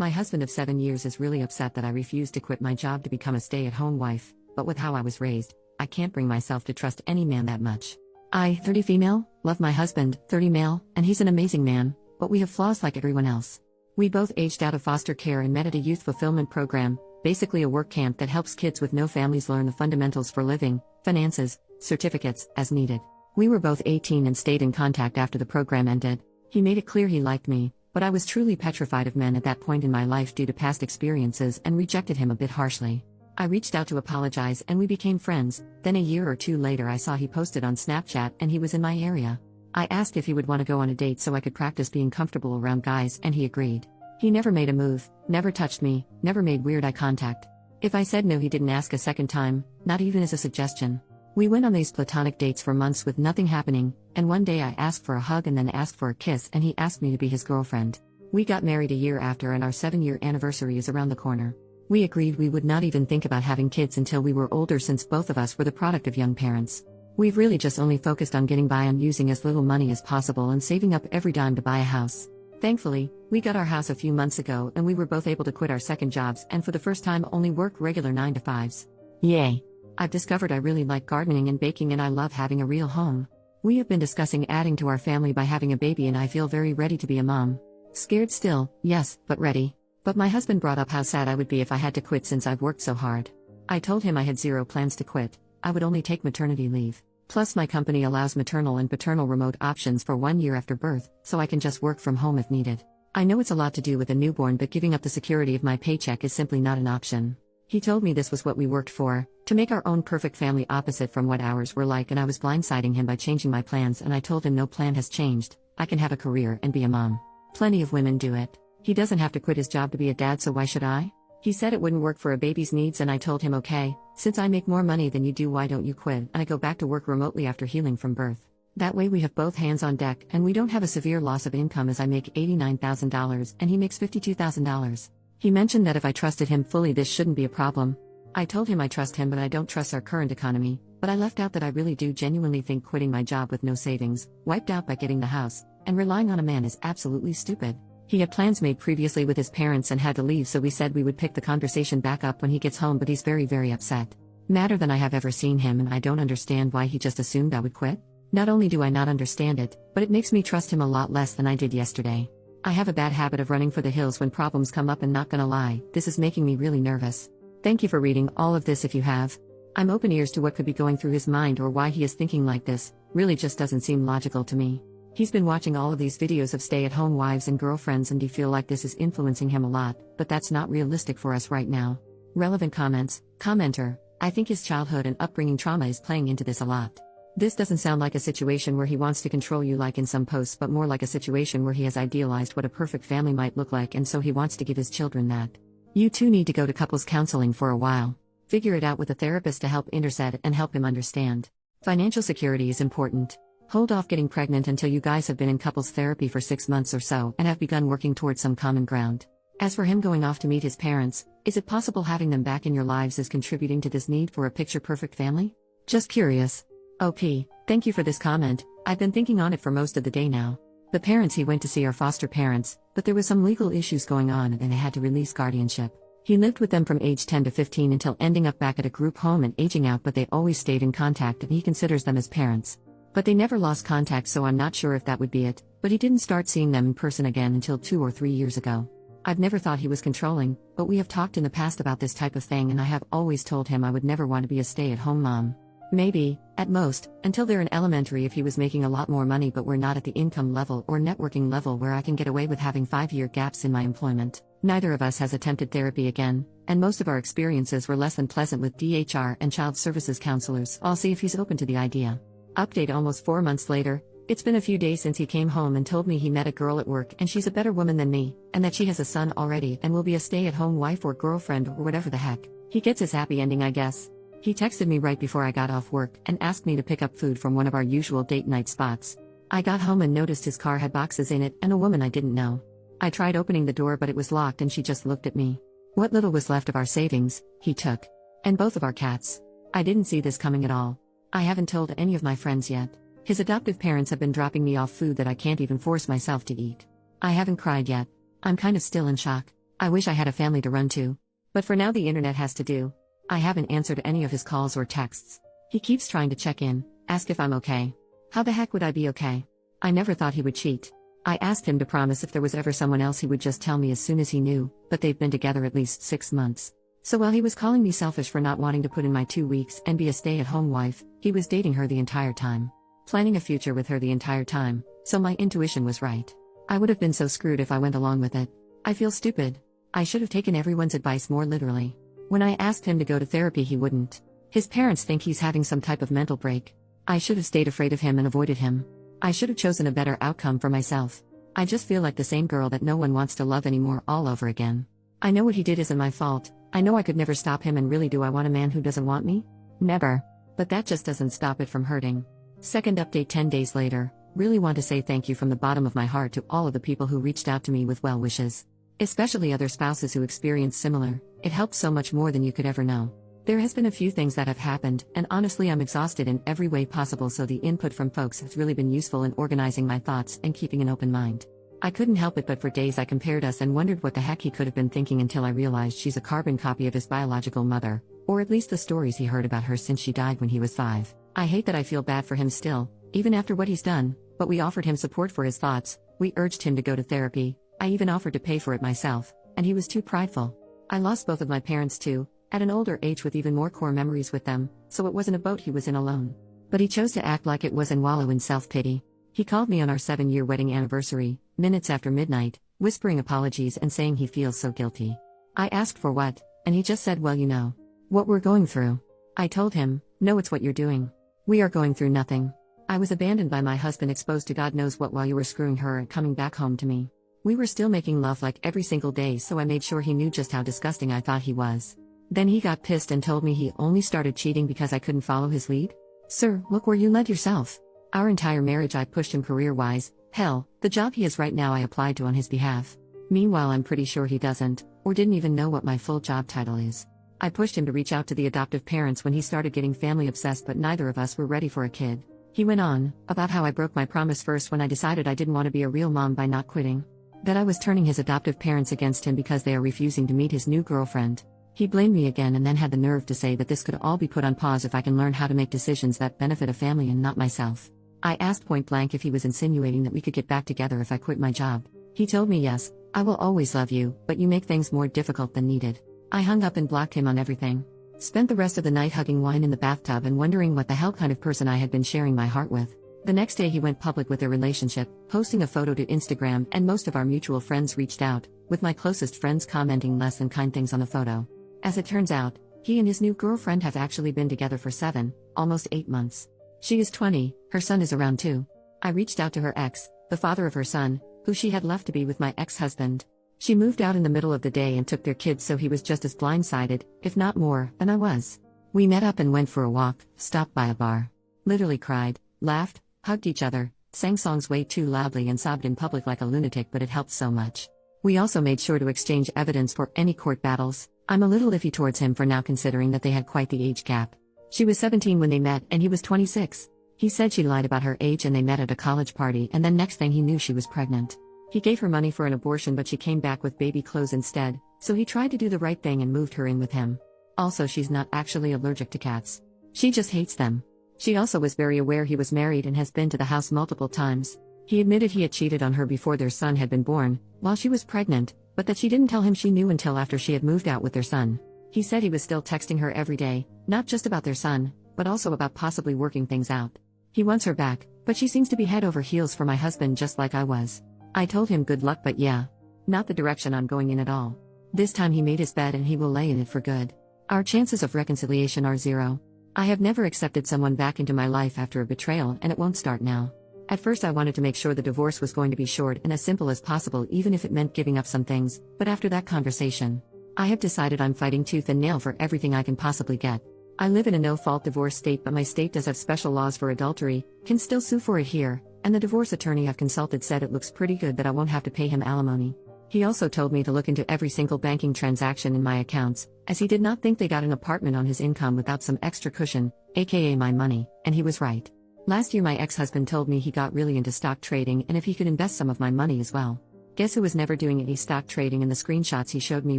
My husband of 7 years is really upset that I refused to quit my job to become a stay-at-home wife, but with how I was raised, I can't bring myself to trust any man that much. I, 30 female, love my husband, 30 male, and he's an amazing man, but we have flaws like everyone else. We both aged out of foster care and met at a youth fulfillment program, basically a work camp that helps kids with no families learn the fundamentals for living, finances, certificates, as needed. We were both 18 and stayed in contact after the program ended. He made it clear he liked me, but I was truly petrified of men at that point in my life due to past experiences and rejected him a bit harshly. I reached out to apologize and we became friends. Then a year or two later I saw he posted on Snapchat and he was in my area. I asked if he would want to go on a date so I could practice being comfortable around guys and he agreed. He never made a move, never touched me, never made weird eye contact. If I said no he didn't ask a second time, not even as a suggestion. We went on these platonic dates for months with nothing happening, and one day I asked for a hug and then asked for a kiss and he asked me to be his girlfriend. We got married a year after and our 7-year anniversary is around the corner. We agreed we would not even think about having kids until we were older since both of us were the product of young parents. We've really just only focused on getting by on using as little money as possible and saving up every dime to buy a house. Thankfully, we got our house a few months ago and we were both able to quit our second jobs and for the first time only work regular 9-to-5s. Yay! I've discovered I really like gardening and baking and I love having a real home. We have been discussing adding to our family by having a baby and I feel very ready to be a mom. Scared still, yes, but ready. But my husband brought up how sad I would be if I had to quit since I've worked so hard. I told him I had zero plans to quit. I would only take maternity leave. Plus my company allows maternal and paternal remote options for 1 year after birth, so I can just work from home if needed. I know it's a lot to do with a newborn but giving up the security of my paycheck is simply not an option. He told me this was what we worked for, to make our own perfect family opposite from what ours were like and I was blindsiding him by changing my plans and I told him no plan has changed, I can have a career and be a mom. Plenty of women do it. He doesn't have to quit his job to be a dad so why should I? He said it wouldn't work for a baby's needs and I told him okay, since I make more money than you do why don't you quit and I go back to work remotely after healing from birth. That way we have both hands on deck and we don't have a severe loss of income as I make $89,000 and he makes $52,000. He mentioned that if I trusted him fully this shouldn't be a problem. I told him I trust him but I don't trust our current economy, but I left out that I really do genuinely think quitting my job with no savings, wiped out by getting the house, and relying on a man is absolutely stupid. He had plans made previously with his parents and had to leave so we said we would pick the conversation back up when he gets home but he's very upset. Madder than I have ever seen him and I don't understand why he just assumed I would quit. Not only do I not understand it, but it makes me trust him a lot less than I did yesterday. I have a bad habit of running for the hills when problems come up and not gonna lie, this is making me really nervous. Thank you for reading all of this if you have. I'm open ears to what could be going through his mind or why he is thinking like this, really just doesn't seem logical to me. He's been watching all of these videos of stay-at-home wives and girlfriends and do feel like this is influencing him a lot, but that's not realistic for us right now. Relevant comments. Commenter, I think his childhood and upbringing trauma is playing into this a lot. This doesn't sound like a situation where he wants to control you like in some posts but more like a situation where he has idealized what a perfect family might look like and so he wants to give his children that. You two need to go to couples counseling for a while. Figure it out with a therapist to help intercede and help him understand. Financial security is important. Hold off getting pregnant until you guys have been in couples therapy for 6 months or so and have begun working towards some common ground. As for him going off to meet his parents, is it possible having them back in your lives is contributing to this need for a picture-perfect family? Just curious. OP, thank you for this comment. I've been thinking on it for most of the day now. The parents he went to see are foster parents, but there was some legal issues going on and they had to release guardianship. He lived with them from age 10 to 15 until ending up back at a group home and aging out but they always stayed in contact and he considers them as parents. But they never lost contact so I'm not sure if that would be it, but he didn't start seeing them in person again until 2 or 3 years ago. I've never thought he was controlling, but we have talked in the past about this type of thing and I have always told him I would never want to be a stay-at-home mom. Maybe, at most, until they're in elementary if he was making a lot more money but we're not at the income level or networking level where I can get away with having 5-year gaps in my employment. Neither of us has attempted therapy again, and most of our experiences were less than pleasant with DHR and child services counselors. I'll see if he's open to the idea. Update almost 4 months later, it's been a few days since he came home and told me he met a girl at work and she's a better woman than me, and that she has a son already and will be a stay-at-home wife or girlfriend or whatever the heck. He gets his happy ending I guess. He texted me right before I got off work and asked me to pick up food from one of our usual date night spots. I got home and noticed his car had boxes in it and a woman I didn't know. I tried opening the door but it was locked and she just looked at me. What little was left of our savings, he took. And both of our cats. I didn't see this coming at all. I haven't told any of my friends yet. His adoptive parents have been dropping me off food that I can't even force myself to eat. I haven't cried yet. I'm kind of still in shock. I wish I had a family to run to. But for now, the internet has to do. I haven't answered any of his calls or texts. He keeps trying to check in, ask if I'm okay. How the heck would I be okay? I never thought he would cheat. I asked him to promise if there was ever someone else he would just tell me as soon as he knew, but they've been together at least 6 months. So while he was calling me selfish for not wanting to put in my 2 weeks and be a stay-at-home wife, he was dating her the entire time. Planning a future with her the entire time, so my intuition was right. I would have been so screwed if I went along with it. I feel stupid. I should have taken everyone's advice more literally. When I asked him to go to therapy, he wouldn't. His parents think he's having some type of mental break. I should have stayed afraid of him and avoided him. I should have chosen a better outcome for myself. I just feel like the same girl that no one wants to love anymore all over again. I know what he did isn't my fault. I know I could never stop him, and really, do I want a man who doesn't want me? Never. But that just doesn't stop it from hurting. Second update 10 days later. Really want to say thank you from the bottom of my heart to all of the people who reached out to me with well wishes. Especially other spouses who experienced similar. It helped so much more than you could ever know. There has been a few things that have happened, and honestly I'm exhausted in every way possible, so the input from folks has really been useful in organizing my thoughts and keeping an open mind. I couldn't help it, but for days I compared us and wondered what the heck he could have been thinking, until I realized she's a carbon copy of his biological mother, or at least the stories he heard about her since she died when he was 5. I hate that I feel bad for him still, even after what he's done, but we offered him support for his thoughts, we urged him to go to therapy, I even offered to pay for it myself, and he was too prideful. I lost both of my parents too, at an older age with even more core memories with them, so it wasn't a boat he was in alone. But he chose to act like it was and wallow in self-pity. He called me on our 7-year wedding anniversary, minutes after midnight, whispering apologies and saying he feels so guilty. I asked for what, and he just said, well, you know what we're going through. I told him, no, it's what you're doing. We are going through nothing. I was abandoned by my husband, exposed to God knows what while you were screwing her and coming back home to me. We were still making love like every single day, so I made sure he knew just how disgusting I thought he was. Then he got pissed and told me he only started cheating because I couldn't follow his lead. Sir, look where you led yourself. Our entire marriage I pushed him career-wise. Hell, the job he has right now I applied to on his behalf. Meanwhile, I'm pretty sure he doesn't, or didn't even know what my full job title is. I pushed him to reach out to the adoptive parents when he started getting family obsessed, but neither of us were ready for a kid. He went on about how I broke my promise first when I decided I didn't want to be a real mom by not quitting. That I was turning his adoptive parents against him because they are refusing to meet his new girlfriend. He blamed me again and then had the nerve to say that this could all be put on pause if I can learn how to make decisions that benefit a family and not myself. I asked point blank if he was insinuating that we could get back together if I quit my job. He told me, yes, I will always love you, but you make things more difficult than needed. I hung up and blocked him on everything. Spent the rest of the night hugging wine in the bathtub and wondering what the hell kind of person I had been sharing my heart with. The next day he went public with their relationship, posting a photo to Instagram, and most of our mutual friends reached out, with my closest friends commenting less than kind things on the photo. As it turns out, he and his new girlfriend have actually been together for 7, almost 8 months. She is 20, her son is around 2. I reached out to her ex, the father of her son, who she had left to be with my ex-husband. She moved out in the middle of the day and took their kids, so he was just as blindsided, if not more, than I was. We met up and went for a walk, stopped by a bar. Literally cried, laughed, hugged each other, sang songs way too loudly and sobbed in public like a lunatic, but it helped so much. We also made sure to exchange evidence for any court battles. I'm a little iffy towards him for now, considering that they had quite the age gap. She was 17 when they met and he was 26. He said she lied about her age and they met at a college party, and then next thing he knew she was pregnant. He gave her money for an abortion, but she came back with baby clothes instead, so he tried to do the right thing and moved her in with him. Also, she's not actually allergic to cats. She just hates them. She also was very aware he was married and has been to the house multiple times. He admitted he had cheated on her before their son had been born, while she was pregnant, but that she didn't tell him she knew until after she had moved out with their son. He said he was still texting her every day, not just about their son, but also about possibly working things out. He wants her back, but she seems to be head over heels for my husband, just like I was. I told him good luck, but yeah, not the direction I'm going in at all. This time he made his bed and he will lay in it for good. Our chances of reconciliation are 0. I have never accepted someone back into my life after a betrayal, and it won't start now. At first I wanted to make sure the divorce was going to be short and as simple as possible, even if it meant giving up some things, but after that conversation, I have decided I'm fighting tooth and nail for everything I can possibly get. I live in a no-fault divorce state, but my state does have special laws for adultery, can still sue for it here, and the divorce attorney I've consulted said it looks pretty good that I won't have to pay him alimony. He also told me to look into every single banking transaction in my accounts, as he did not think they got an apartment on his income without some extra cushion, aka my money, and he was right. Last year my ex-husband told me he got really into stock trading and if he could invest some of my money as well. Guess who was never doing any stock trading, and the screenshots he showed me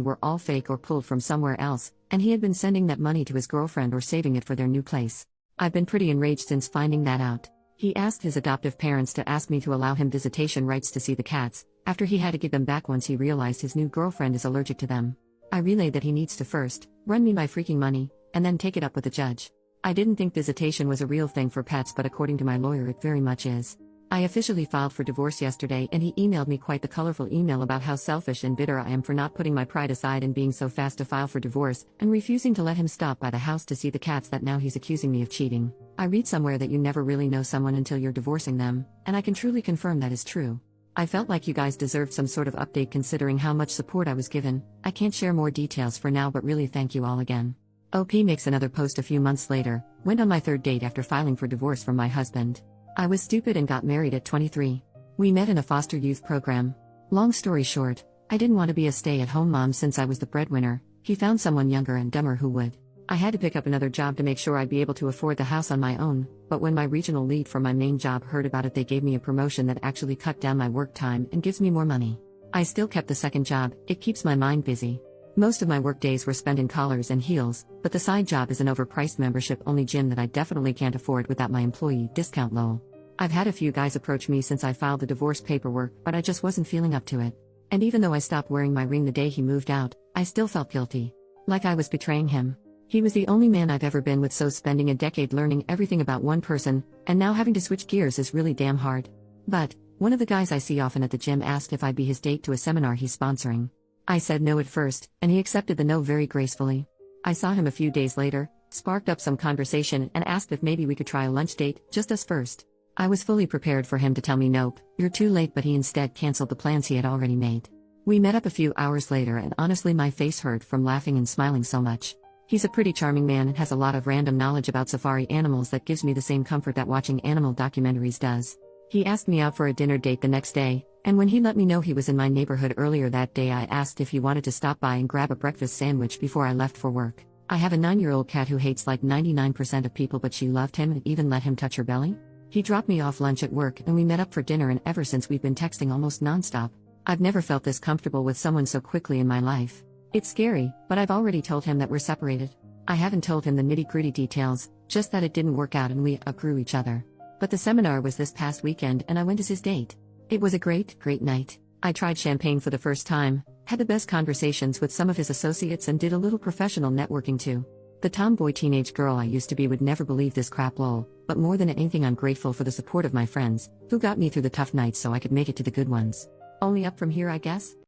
were all fake or pulled from somewhere else, and he had been sending that money to his girlfriend or saving it for their new place. I've been pretty enraged since finding that out. He asked his adoptive parents to ask me to allow him visitation rights to see the cats, after he had to give them back once he realized his new girlfriend is allergic to them. I relayed that he needs to first run me my freaking money, and then take it up with the judge. I didn't think visitation was a real thing for pets, but according to my lawyer it very much is. I officially filed for divorce yesterday, and he emailed me quite the colorful email about how selfish and bitter I am for not putting my pride aside and being so fast to file for divorce, and refusing to let him stop by the house to see the cats that now he's accusing me of cheating. I read somewhere that you never really know someone until you're divorcing them, and I can truly confirm that is true. I felt like you guys deserved some sort of update considering how much support I was given. I can't share more details for now, but really thank you all again. OP makes another post a few months later. Went on my third date after filing for divorce from my husband. I was stupid and got married at 23. We met in a foster youth program. Long story short, I didn't want to be a stay-at-home mom since I was the breadwinner. He found someone younger and dumber who would. I had to pick up another job to make sure I'd be able to afford the house on my own, but when my regional lead for my main job heard about it, they gave me a promotion that actually cut down my work time and gives me more money. I still kept the second job. It keeps my mind busy. Most of my work days were spent in collars and heels, but the side job is an overpriced membership-only gym that I definitely can't afford without my employee discount lol. I've had a few guys approach me since I filed the divorce paperwork, but I just wasn't feeling up to it. And even though I stopped wearing my ring the day he moved out, I still felt guilty. Like I was betraying him. He was the only man I've ever been with, so spending a decade learning everything about one person, and now having to switch gears is really damn hard. But one of the guys I see often at the gym asked if I'd be his date to a seminar he's sponsoring. I said no at first, and he accepted the no very gracefully. I saw him a few days later, sparked up some conversation, and asked if maybe we could try a lunch date, just us first. I was fully prepared for him to tell me nope, you're too late, but he instead canceled the plans he had already made. We met up a few hours later, and honestly my face hurt from laughing and smiling so much. He's a pretty charming man and has a lot of random knowledge about safari animals that gives me the same comfort that watching animal documentaries does. He asked me out for a dinner date the next day, and when he let me know he was in my neighborhood earlier that day, I asked if he wanted to stop by and grab a breakfast sandwich before I left for work. I have a 9-year-old cat who hates like 99% of people, but she loved him and even let him touch her belly. He dropped me off lunch at work and we met up for dinner, and ever since we've been texting almost nonstop. I've never felt this comfortable with someone so quickly in my life. It's scary, but I've already told him that we're separated. I haven't told him the nitty-gritty details, just that it didn't work out and we outgrew each other. But the seminar was this past weekend and I went as his date. It was a great night. I tried champagne for the first time, had the best conversations with some of his associates, and did a little professional networking too. The tomboy teenage girl I used to be would never believe this crap lol, but more than anything I'm grateful for the support of my friends, who got me through the tough nights so I could make it to the good ones. Only up from here, I guess?